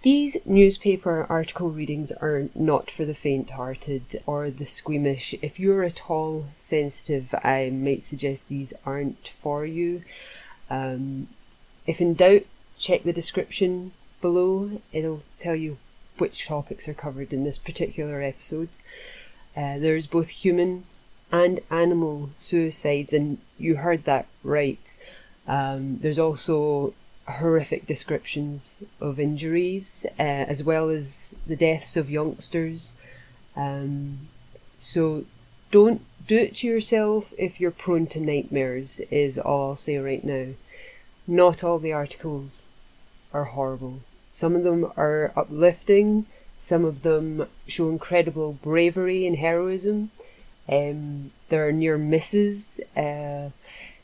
These newspaper article readings are not for the faint-hearted or the squeamish. If you're at all sensitive, I might suggest these aren't for you. If in doubt, check the description below. It'll tell you which topics are covered in this particular episode. There's both human and animal suicides, and you heard that right. There's also horrific descriptions of injuries, as well as the deaths of youngsters. So don't do it to yourself if you're prone to nightmares, is all I'll say right now. Not all the articles are horrible. Some of them are uplifting, some of them show incredible bravery and heroism. There are near misses.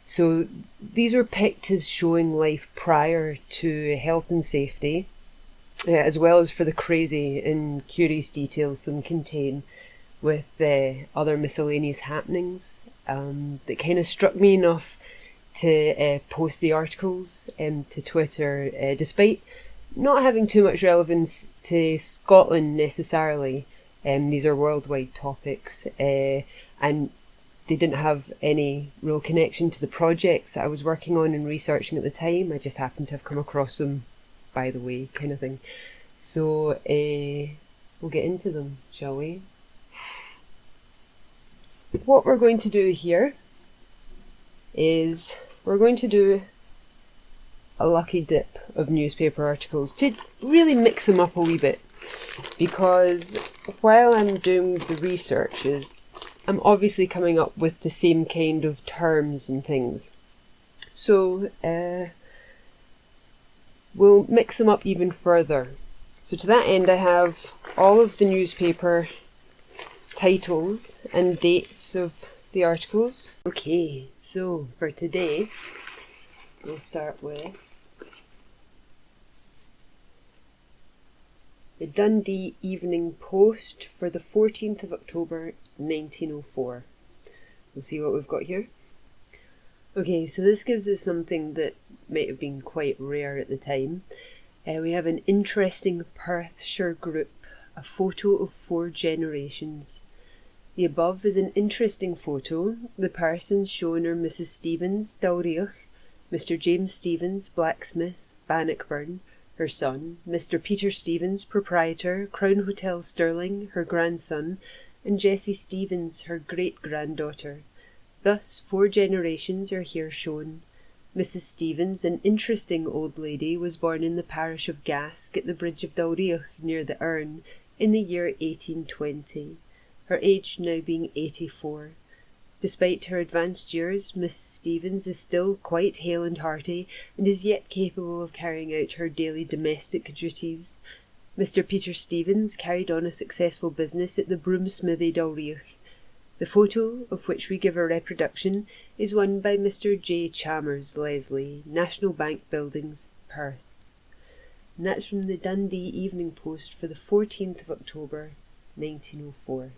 So these were picked as showing life prior to health and safety, as well as for the crazy and curious details some contain with other miscellaneous happenings that kind of struck me enough to post the articles to Twitter, despite not having too much relevance to Scotland necessarily. These are worldwide topics, and they didn't have any real connection to the projects I was working on and researching at the time. I just happened to have come across them by the way, kind of thing. So we'll get into them, shall we? What we're going to do here is we're going to do a lucky dip of newspaper articles to really mix them up a wee bit, because while I'm doing the researches, I'm obviously coming up with the same kind of terms and things. So we'll mix them up even further. So to that end, I have all of the newspaper titles and dates of the articles. Okay, so for today, we'll start with the Dundee Evening Post for the 14th of October 1904. We'll see what we've got here. Okay, so this gives us something that might have been quite rare at the time. We have an interesting Perthshire group, a photo of 4 generations. The above is an interesting photo. The persons shown are Mrs. Stevens, Dalriach, Mr. James Stevens, blacksmith, Bannockburn, her son, Mr. Peter Stevens, proprietor, Crown Hotel Stirling, her grandson, and Jessie Stevens, her great-granddaughter. Thus 4 generations are here shown. Mrs. Stevens, an interesting old lady, was born in the parish of Gask at the bridge of Dalriach near the Erne in the year 1820, her age now being 84. Despite her advanced years, Mrs. Stevens is still quite hale and hearty, and is yet capable of carrying out her daily domestic duties. Mr. Peter Stevens carried on a successful business at the broom-smithy Dalriach. The photo, of which we give a reproduction, is one by Mr. J. Chalmers Leslie, National Bank Buildings, Perth. And that's from the Dundee Evening Post for the 14th of October, 1904.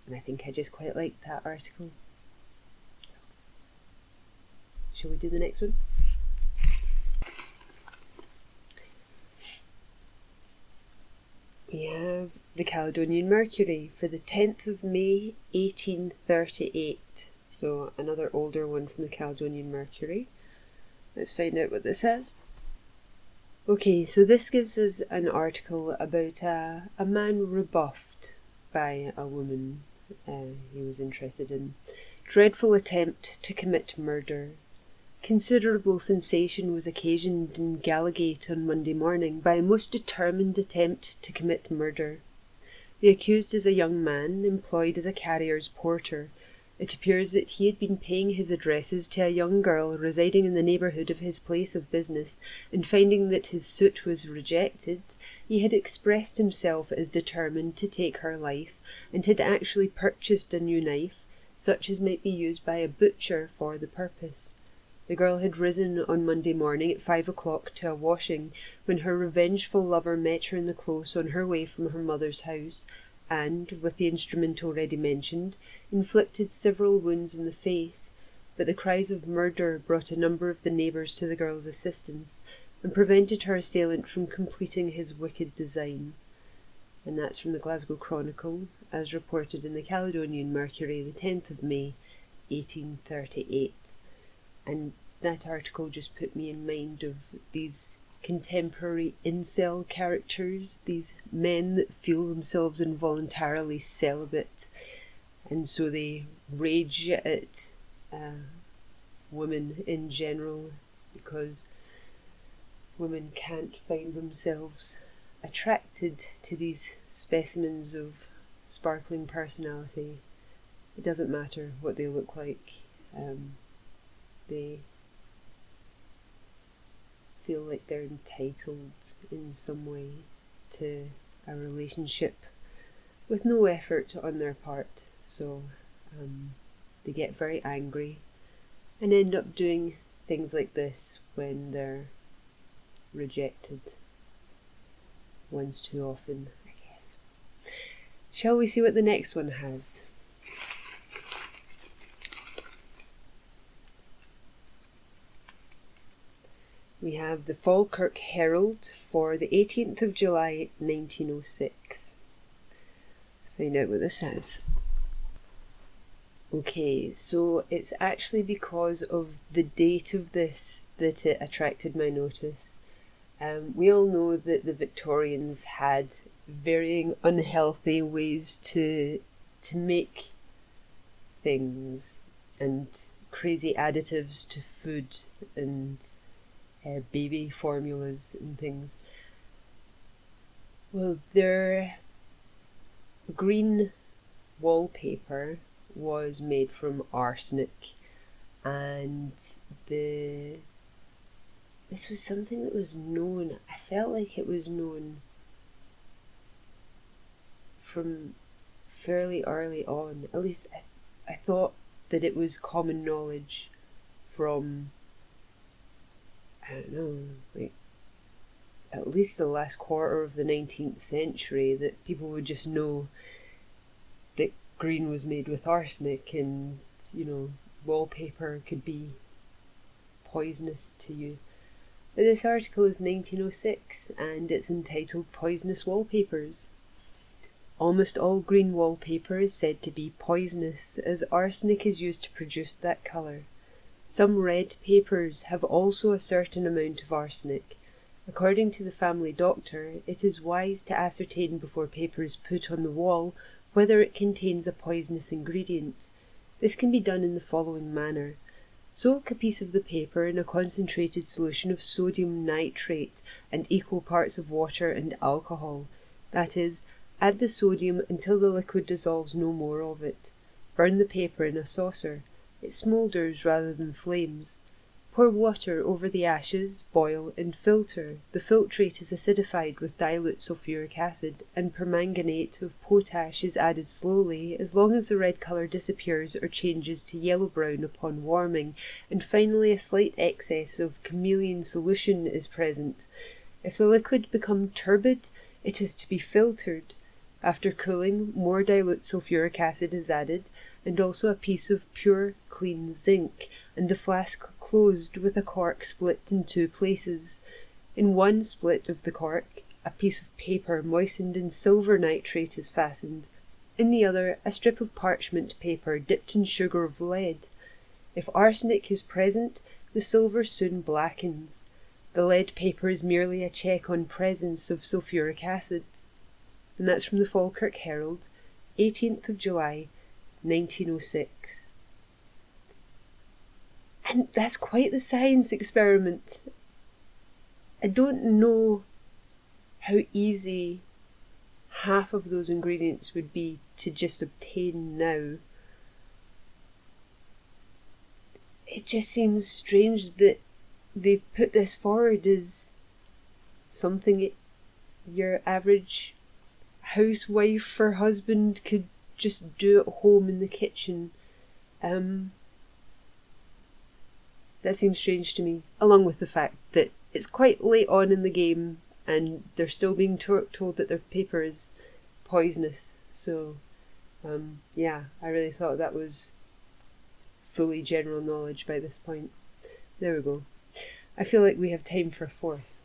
And I think I just quite liked that article. Shall we do the next one? We have the Caledonian Mercury for the 10th of May 1838. So another older one from the Caledonian Mercury. Let's find out what this says. Okay, so this gives us an article about a man rebuffed by a woman he was interested in. Dreadful attempt to commit murder. Considerable sensation was occasioned in Gallowgate on Monday morning by a most determined attempt to commit murder. The accused is a young man employed as a carrier's porter. It appears that he had been paying his addresses to a young girl residing in the neighbourhood of his place of business, and finding that his suit was rejected, he had expressed himself as determined to take her life, and had actually purchased a new knife, such as might be used by a butcher for the purpose. The girl had risen on Monday morning at 5 o'clock to a washing, when her revengeful lover met her in the close on her way from her mother's house, and, with the instrument already mentioned, inflicted several wounds in the face, but the cries of murder brought a number of the neighbours to the girl's assistance, and prevented her assailant from completing his wicked design. And that's from the Glasgow Chronicle, as reported in the Caledonian Mercury, the 10th of May, 1838. And that article just put me in mind of these contemporary incel characters, these men that feel themselves involuntarily celibate, and so they rage at women in general because women can't find themselves attracted to these specimens of sparkling personality. It doesn't matter what they look like. They feel like they're entitled in some way to a relationship with no effort on their part. So they get very angry and end up doing things like this when they're rejected once too often, I guess. Shall we see what the next one has? We have the Falkirk Herald for the 18th of July 1906. Let's find out what this says. Okay, so it's actually because of the date of this that it attracted my notice. We all know that the Victorians had varying unhealthy ways to make things, and crazy additives to food, and baby formulas and things. Well, their green wallpaper was made from arsenic, and this was something that was known. I felt like it was known from fairly early on. At least I thought that it was common knowledge from, I don't know, like at least the last quarter of the 19th century, that people would just know that green was made with arsenic, and, you know, wallpaper could be poisonous to you. But this article is 1906 and it's entitled Poisonous Wallpapers. Almost all green wallpaper is said to be poisonous, as arsenic is used to produce that colour. Some red papers have also a certain amount of arsenic. According to the family doctor, it is wise to ascertain before paper is put on the wall whether it contains a poisonous ingredient. This can be done in the following manner. Soak a piece of the paper in a concentrated solution of sodium nitrate and equal parts of water and alcohol. That is, add the sodium until the liquid dissolves no more of it. Burn the paper in a saucer. It smoulders rather than flames. Pour water over the ashes, boil, and filter. The filtrate is acidified with dilute sulfuric acid, and permanganate of potash is added slowly, as long as the red colour disappears or changes to yellow-brown upon warming, and finally a slight excess of chameleon solution is present. If the liquid become turbid, it is to be filtered. After cooling, more dilute sulfuric acid is added, and also a piece of pure, clean zinc, and the flask closed with a cork split in two places. In one split of the cork, a piece of paper moistened in silver nitrate is fastened. In the other, a strip of parchment paper dipped in sugar of lead. If arsenic is present, the silver soon blackens. The lead paper is merely a check on presence of sulfuric acid. And that's from the Falkirk Herald, 18th of July, 1906. And that's quite the science experiment. I don't know how easy half of those ingredients would be to just obtain now. It just seems strange that they've put this forward as something your average housewife or husband could just do at home in the kitchen. That seems strange to me, along with the fact that it's quite late on in the game and they're still being told that their paper is poisonous. So, yeah, I really thought that was fully general knowledge by this point. There we go. I feel like we have time for a fourth.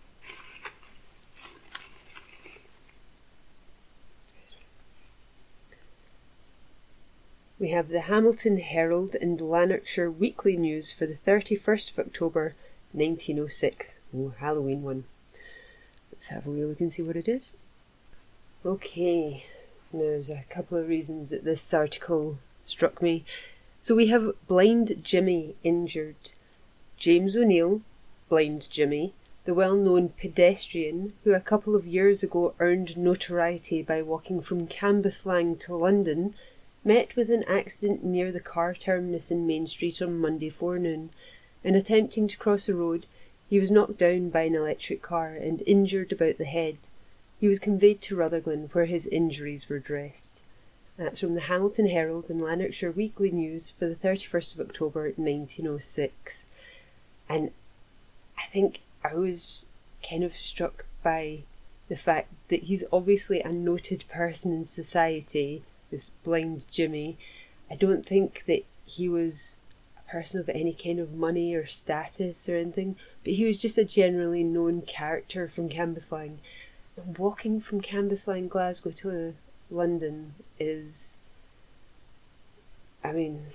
We have the Hamilton Herald and Lanarkshire Weekly News for the 31st of October 1906. Oh, Halloween one. Let's have a wee look and see what it is. Okay, there's a couple of reasons that this article struck me. So we have Blind Jimmy injured. James O'Neill, Blind Jimmy, the well-known pedestrian who a couple of years ago earned notoriety by walking from Cambuslang to London, met with an accident near the car terminus in Main Street on Monday forenoon. In attempting to cross a road, he was knocked down by an electric car and injured about the head. He was conveyed to Rutherglen, where his injuries were dressed. That's from the Hamilton Herald and Lanarkshire Weekly News for the 31st of October 1906. And I think I was kind of struck by the fact that he's obviously a noted person in society, this Blind Jimmy. I don't think that he was a person of any kind of money or status or anything, but he was just a generally known character from Cambuslang. And walking from Cambuslang, Glasgow to London is, I mean,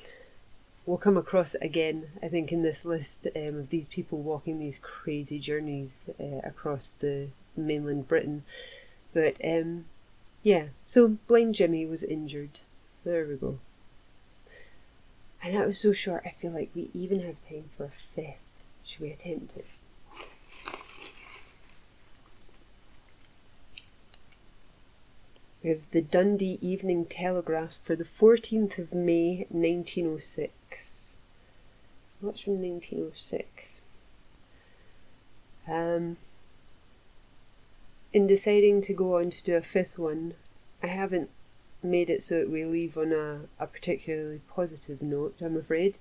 we'll come across it again, I think, in this list of these people walking these crazy journeys across the mainland Britain. But yeah, so Blind Jimmy was injured. So there we go. And that was so short, I feel like we even have time for a fifth. Should we attempt it? We have the Dundee Evening Telegraph for the 14th of May 1906. What's from 1906? In deciding to go on to do a fifth one, I haven't made it so that we leave on a particularly positive note, I'm afraid.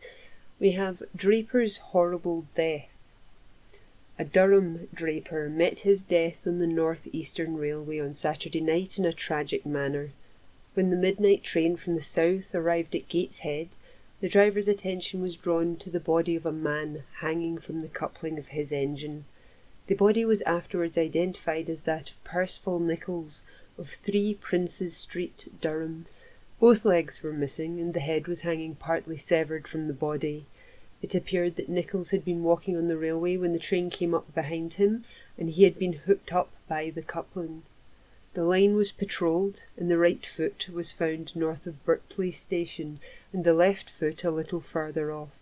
We have Draper's horrible death. A Durham draper met his death on the North Eastern Railway on Saturday night in a tragic manner. When the midnight train from the south arrived at Gateshead, the driver's attention was drawn to the body of a man hanging from the coupling of his engine. The body was afterwards identified as that of Percival Nichols of 3 Princes Street, Durham. Both legs were missing, and the head was hanging partly severed from the body. It appeared that Nichols had been walking on the railway when the train came up behind him, and he had been hooked up by the coupling. The line was patrolled, and the right foot was found north of Birtley Station, and the left foot a little further off.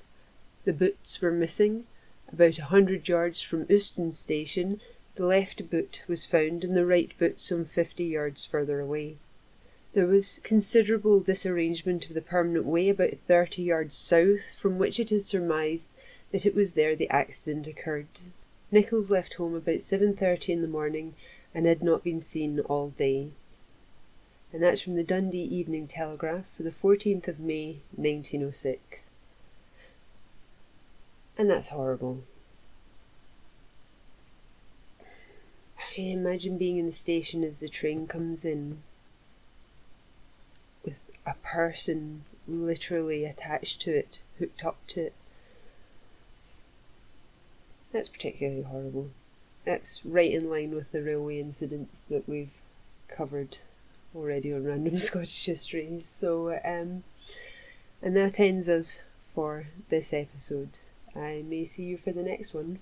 The boots were missing. About 100 yards from Euston Station, the left boot was found, and the right boot some 50 yards further away. There was considerable disarrangement of the permanent way about 30 yards south, from which it is surmised that it was there the accident occurred. Nichols left home about 7:30 in the morning and had not been seen all day. And that's from the Dundee Evening Telegraph for the 14th of May 1906. And that's horrible. I can imagine being in the station as the train comes in, with a person literally attached to it, hooked up to it. That's particularly horrible. That's right in line with the railway incidents that we've covered already on Random Scottish History. So, and that ends us for this episode. I may see you for the next one.